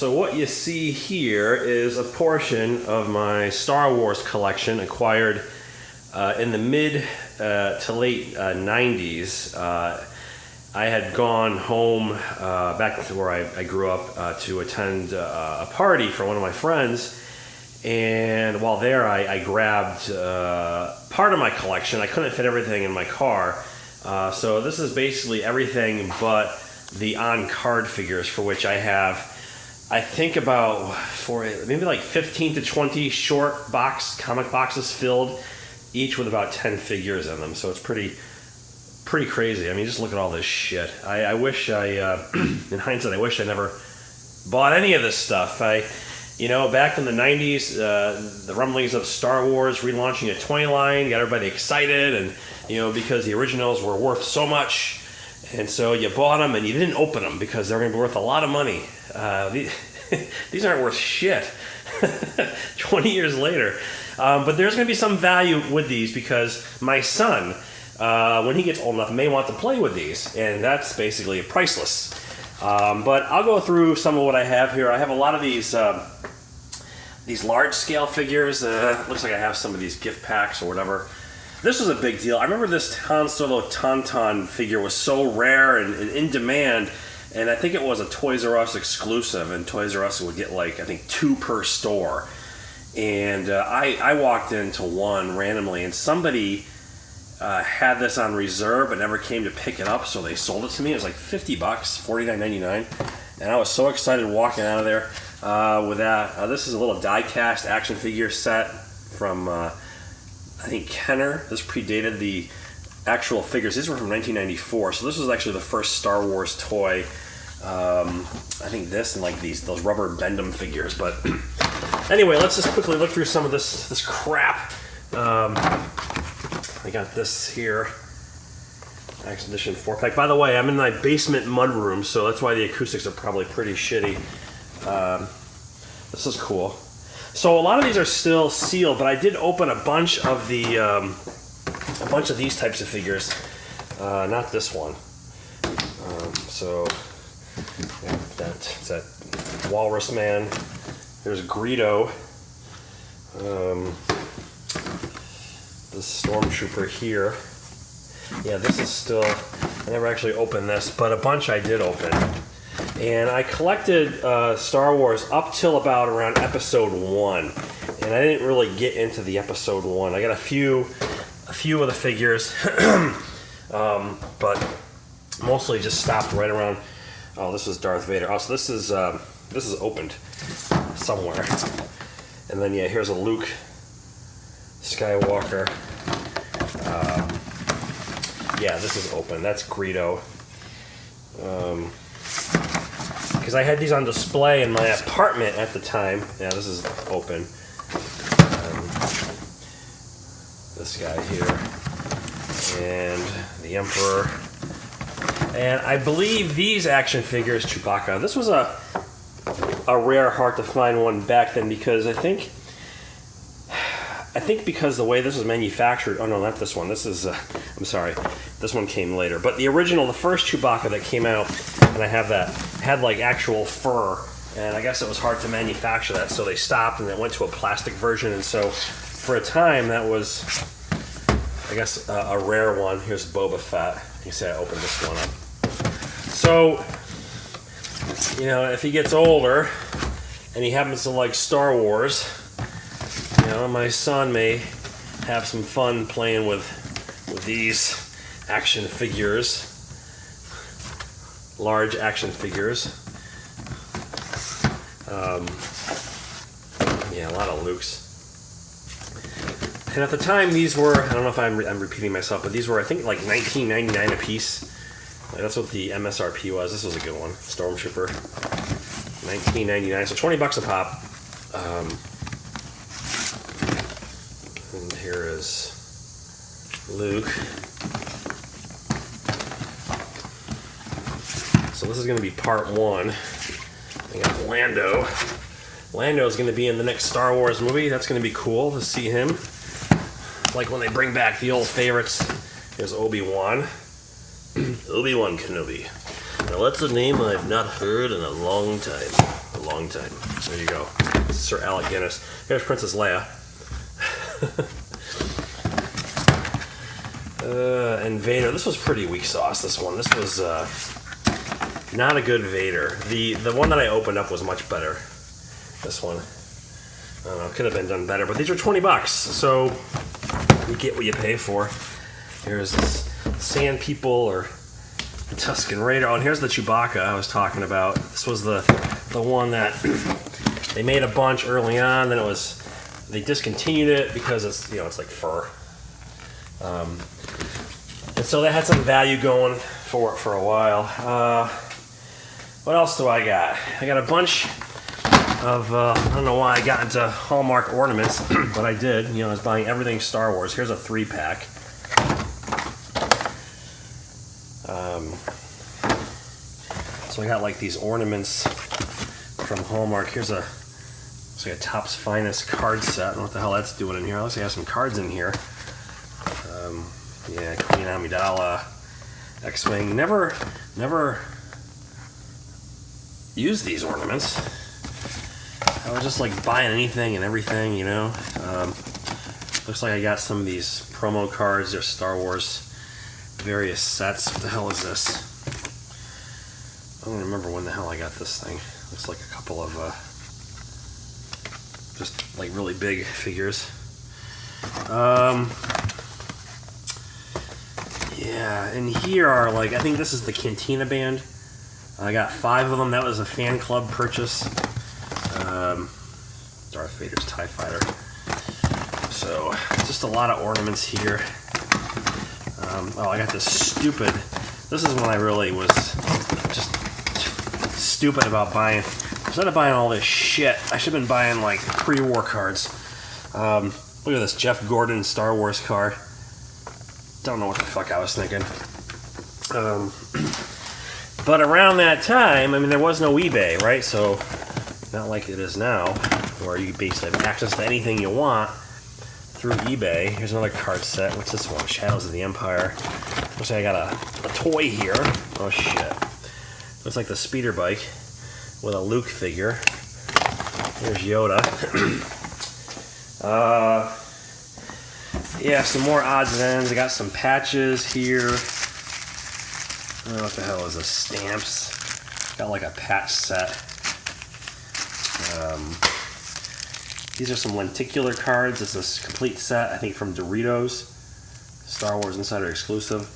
So what you see here is a portion of my Star Wars collection acquired in the mid to late 90s. I had gone home back to where I grew up to attend a party for one of my friends. And while there, I grabbed part of my collection. I couldn't fit everything in my car. So this is basically everything but the on-card figures, for which I have, I think about maybe like 15 to 20 short comic boxes filled, each with about 10 figures in them. So it's pretty crazy. I mean, just look at all this shit. I wish in hindsight, I wish I never bought any of this stuff. Back in the 90s, the rumblings of Star Wars relaunching a toy line got everybody excited, and because the originals were worth so much, and so you bought them and you didn't open them because they're going to be worth a lot of money. These aren't worth shit 20 years later. But there's going to be some value with these because my son, when he gets old enough, may want to play with these, and that's basically priceless. But I'll go through some of what I have here. I have a lot of these large-scale figures. Looks like I have some of these gift packs or whatever. This was a big deal. I remember this Han Solo Tauntaun figure was so rare and in demand, and I think it was a Toys R Us exclusive, and Toys R Us would get I think 2 per store. And I walked into one randomly, and somebody had this on reserve but never came to pick it up, so they sold it to me. It was like $50, $49.99, and I was so excited walking out of there with that. This is a little die-cast action figure set from I think Kenner. This predated the actual figures. These were from 1994, so this was actually the first Star Wars toy. I think this and those rubber Bendham figures. But anyway, let's just quickly look through some of this crap. I got this here, X Edition 4-pack. By the way, I'm in my basement mudroom, so that's why the acoustics are probably pretty shitty. This is cool. So a lot of these are still sealed, but I did open a bunch of these types of figures. Not this one. So yeah, that's that Walrus Man. There's Greedo. This Stormtrooper here. Yeah, this is still, I never actually opened this, but a bunch I did open. And I collected Star Wars up till about around Episode 1. And I didn't really get into the Episode 1. I got a few of the figures, but mostly just stopped right around, oh, this was Darth Vader. Oh, so this is opened somewhere. And then, yeah, here's a Luke Skywalker. Yeah, this is open. That's Greedo. Because I had these on display in my apartment at the time. Yeah, this is open. This guy here. And the Emperor. And I believe these action figures, Chewbacca. This was a rare, hard to find one back then because I think because the way this was manufactured. Oh no, not this one. This is. I'm sorry. This one came later. But the original, the first Chewbacca that came out, and I have that, had actual fur. And I guess it was hard to manufacture that, so they stopped and it went to a plastic version. And so for a time, that was, I guess, a rare one. Here's Boba Fett. You can see I opened this one up. So, if he gets older and he happens to like Star Wars, my son may have some fun playing with these action figures, large action figures. Yeah, a lot of Lukes. And at the time, these were, I don't know if I'm repeating myself, but these were, I think, like $19.99 a piece. That's what the MSRP was. This was a good one. Stormtrooper. $19.99, so $20 a pop. And here is Luke. So this is going to be part 1. I got Lando. Lando is going to be in the next Star Wars movie. That's going to be cool to see him. Like when they bring back the old favorites. Here's Obi-Wan. Obi-Wan Kenobi. Now that's a name I've not heard in a long time. a long time. There you go. Sir Alec Guinness. Here's Princess Leia. And Vader. This was pretty weak sauce, this one. This was not a good Vader. The one that I opened up was much better. This one. I don't know, could have been done better, but these are $20, so you get what you pay for. Here's this Sand People or Tusken Raider. Oh, and here's the Chewbacca I was talking about. This was the one that they made a bunch early on, then they discontinued it because it's, it's like fur. And so that had some value going for a while. What else do I got? I got a bunch of, I don't know why I got into Hallmark ornaments, but I did. I was buying everything Star Wars. Here's a 3-pack. So I got like these ornaments from Hallmark. It's like a Topps Finest card set. I don't know what the hell that's doing in here. Let's see, I have some cards in here. Yeah, Queen Amidala, X-Wing. Never used these ornaments. I was just like buying anything and everything, Looks like I got some of these promo cards. They're Star Wars various sets. What the hell is this? I don't remember when the hell I got this thing. Looks like a couple of just like really big figures. Yeah, and here are like, I think this is the Cantina Band. I got 5 of them. That was a fan club purchase. Darth Vader's TIE Fighter. So, just a lot of ornaments here. I got this stupid. This is when I really was just stupid about buying. Instead of buying all this shit, I should have been buying like pre-war cards. Look at this Jeff Gordon Star Wars card. Don't know what the fuck I was thinking. But around that time, there was no eBay, right? So, not like it is now, where you basically have access to anything you want through eBay. Here's another card set. What's this one? Shadows of the Empire. Looks like I got a toy here. Oh shit. Looks like the speeder bike with a Luke figure. Here's Yoda. Yeah, some more odds and ends. I got some patches here. I don't know what the hell is this? Stamps. Got like a patch set. These are some lenticular cards. This is a complete set, I think from Doritos. Star Wars Insider exclusive.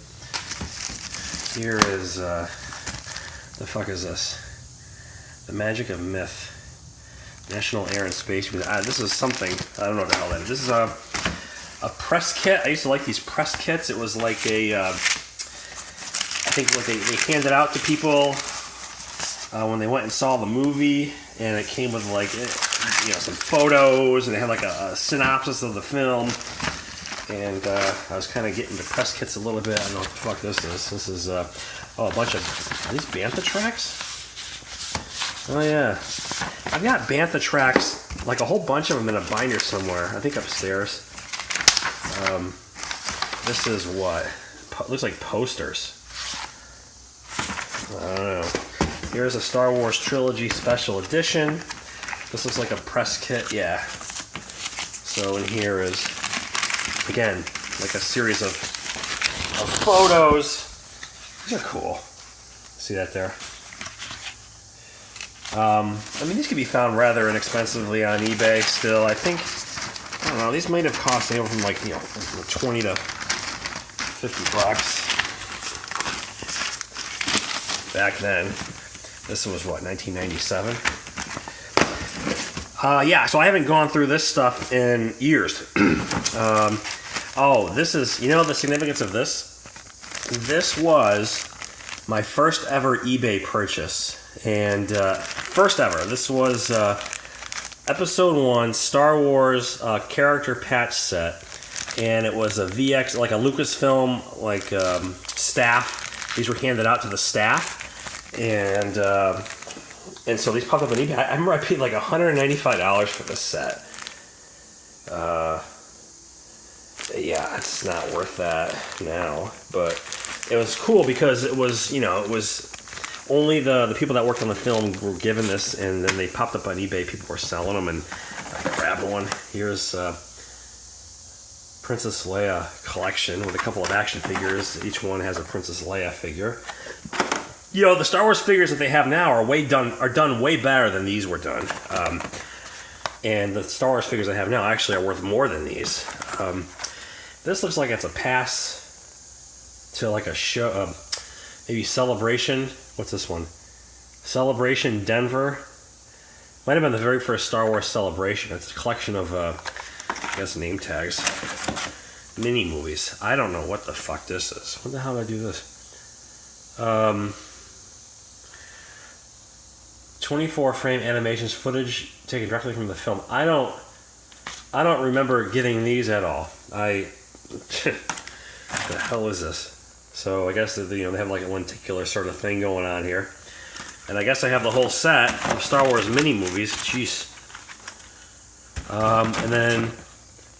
Here is, the fuck is this? The Magic of Myth. National Air and Space. This is something, I don't know what the hell that is. This is a press kit. I used to like these press kits. It was like a, I think what they handed out to people when they went and saw the movie, and it came with like, some photos, and they had like a synopsis of the film. And I was kind of getting into press kits a little bit. I don't know what the fuck this is. This is a bunch of, are these Bantha tracks? Oh yeah, I've got Bantha tracks, like a whole bunch of them in a binder somewhere. I think upstairs. This is what? Looks like posters. I don't know. Here's a Star Wars Trilogy Special Edition. This looks like a press kit, yeah. So in here is, again, like a series of photos. These are cool. See that there? These can be found rather inexpensively on eBay still. I think, I don't know, these might have cost anywhere from like, 20 to $50 back then. This was what, 1997? Yeah, so I haven't gone through this stuff in years. This is, the significance of this? This was my first ever eBay purchase. And first ever. This was Episode 1 Star Wars character patch set. And it was a VX, like a Lucasfilm, staff. These were handed out to the staff. And so these popped up on eBay. I remember I paid like $195 for this set. Yeah, it's not worth that now. But it was cool because it was, only the people that worked on the film were given this, and then they popped up on eBay. People were selling them, and I grabbed one. Here's Princess Leia collection with a couple of action figures. Each one has a Princess Leia figure. You know, the Star Wars figures that they have now are done way better than these were done. And the Star Wars figures I have now actually are worth more than these. This looks like it's a pass to like a show, maybe Celebration. What's this one? Celebration Denver. Might have been the very first Star Wars Celebration. It's a collection of, I guess, name tags. Mini movies. I don't know what the fuck this is. What the hell did I do this? 24 frame animations, footage taken directly from the film. I don't remember getting these at all. The hell is this? So I guess they have like a lenticular sort of thing going on here. And I guess I have the whole set of Star Wars mini movies. Jeez. And then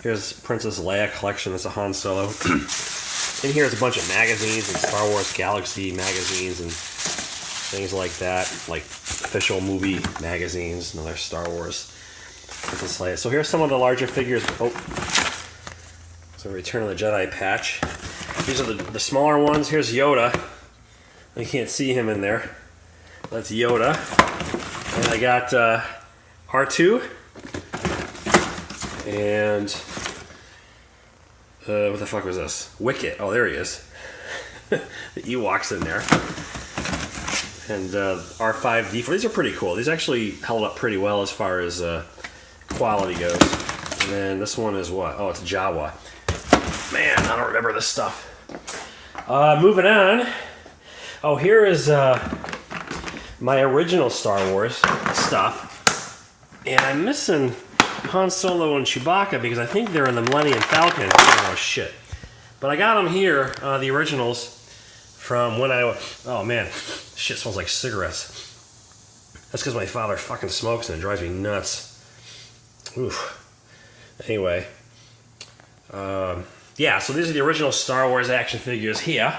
here's Princess Leia collection. That's a Han Solo. And here's a bunch of magazines and Star Wars Galaxy magazines and things like that, like official movie magazines, another Star Wars Princess Leia. So here's some of the larger figures. Oh, so Return of the Jedi patch. These are the smaller ones. Here's Yoda. You can't see him in there. That's Yoda. And I got R2 and what the fuck was this? Wicket. Oh, there he is. The Ewok's in there. And R5D4. These are pretty cool. These actually held up pretty well as far as quality goes. And then this one is what? Oh, it's Jawa. Man, I don't remember this stuff. Moving on. Oh, here is my original Star Wars stuff. And I'm missing Han Solo and Chewbacca because I think they're in the Millennium Falcon. Oh, shit. But I got them here, the originals. From when oh man, shit smells like cigarettes. That's because my father fucking smokes and it drives me nuts. Oof. Anyway, yeah, so these are the original Star Wars action figures here.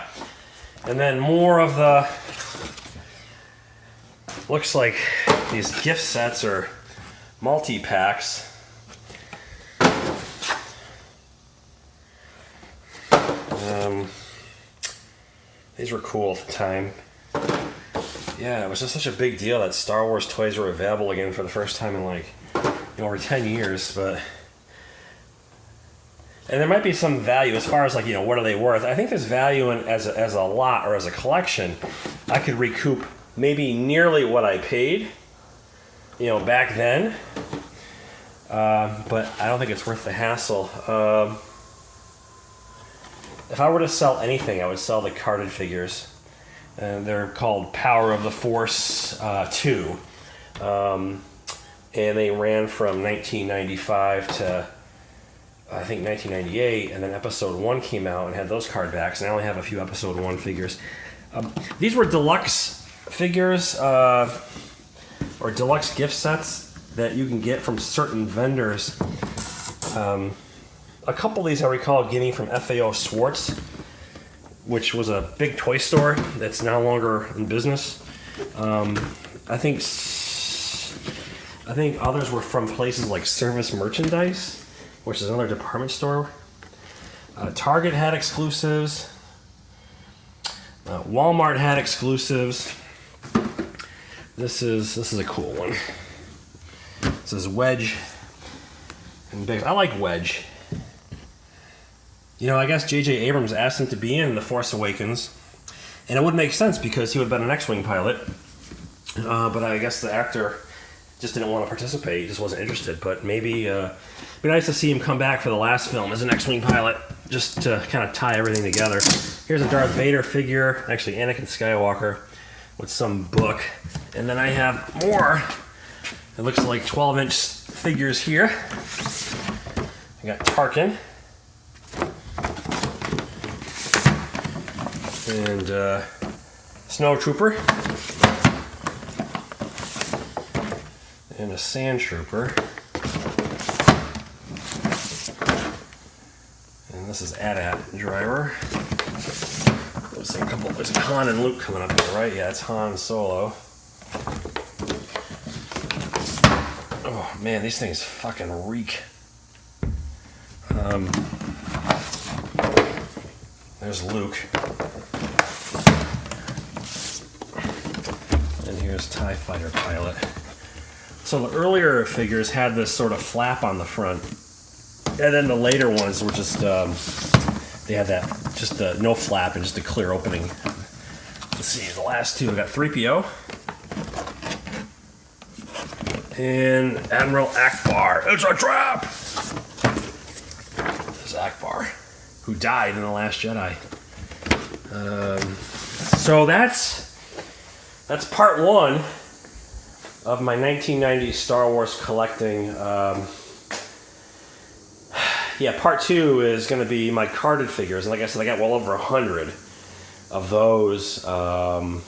And then more of the, looks like these gift sets or multi-packs. These were cool at the time. Yeah, it was just such a big deal that Star Wars toys were available again for the first time in like over 10 years. But and there might be some value as far as like, what are they worth? I think there's value in as a lot or as a collection. I could recoup maybe nearly what I paid, back then. But I don't think it's worth the hassle. If I were to sell anything, I would sell the carded figures. And they're called Power of the Force 2. And they ran from 1995 to, I think, 1998. And then Episode 1 came out and had those card backs. And I only have a few Episode 1 figures. These were deluxe figures or deluxe gift sets that you can get from certain vendors. A couple of these I recall getting from FAO Schwartz, which was a big toy store that's no longer in business. I think others were from places like Service Merchandise, which is another department store. Target had exclusives. Walmart had exclusives. This is a cool one. This is Wedge and Biggs. I like Wedge. I guess J.J. Abrams asked him to be in The Force Awakens, and it would make sense because he would have been an X-Wing pilot, but I guess the actor just didn't want to participate. He just wasn't interested, but maybe it'd be nice to see him come back for the last film as an X-Wing pilot, just to kind of tie everything together. Here's a Darth Vader figure, actually Anakin Skywalker, with some book, and then I have more. It looks like 12-inch figures here. I got Tarkin. And Snow Trooper. And a Sand Trooper. And this is AT-AT Driver. There's Han and Luke coming up here, right? Yeah, it's Han Solo. Oh man, these things fucking reek. There's Luke. And here's TIE Fighter pilot. So the earlier figures had this sort of flap on the front. And then the later ones were just, they had that, just no flap and just a clear opening. Let's see, the last two, we got 3PO. And Admiral Akbar. It's a trap! This is Akbar, who died in The Last Jedi. So that's part one of my 1990s Star Wars collecting. Yeah, part two is going to be my carded figures. And like I said, I got well over 100 of those. And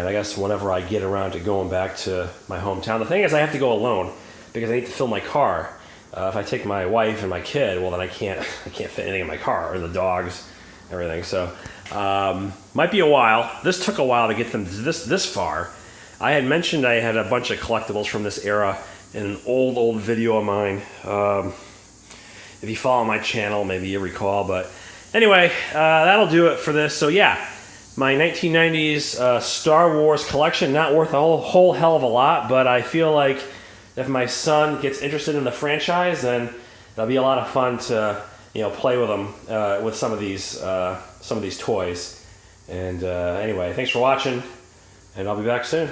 I guess whenever I get around to going back to my hometown, the thing is I have to go alone because I need to fill my car. If I take my wife and my kid, well then I can't fit anything in my car, or the dogs, everything. So might be a while. This took a while to get them this far. I had mentioned I had a bunch of collectibles from this era in an old video of mine. If you follow my channel, maybe you recall. But anyway, that'll do it for this. So yeah, my 1990s Star Wars collection, not worth a whole hell of a lot, but I feel like if my son gets interested in the franchise, then it'll be a lot of fun to play with them with some of these toys. And anyway, thanks for watching, and I'll be back soon.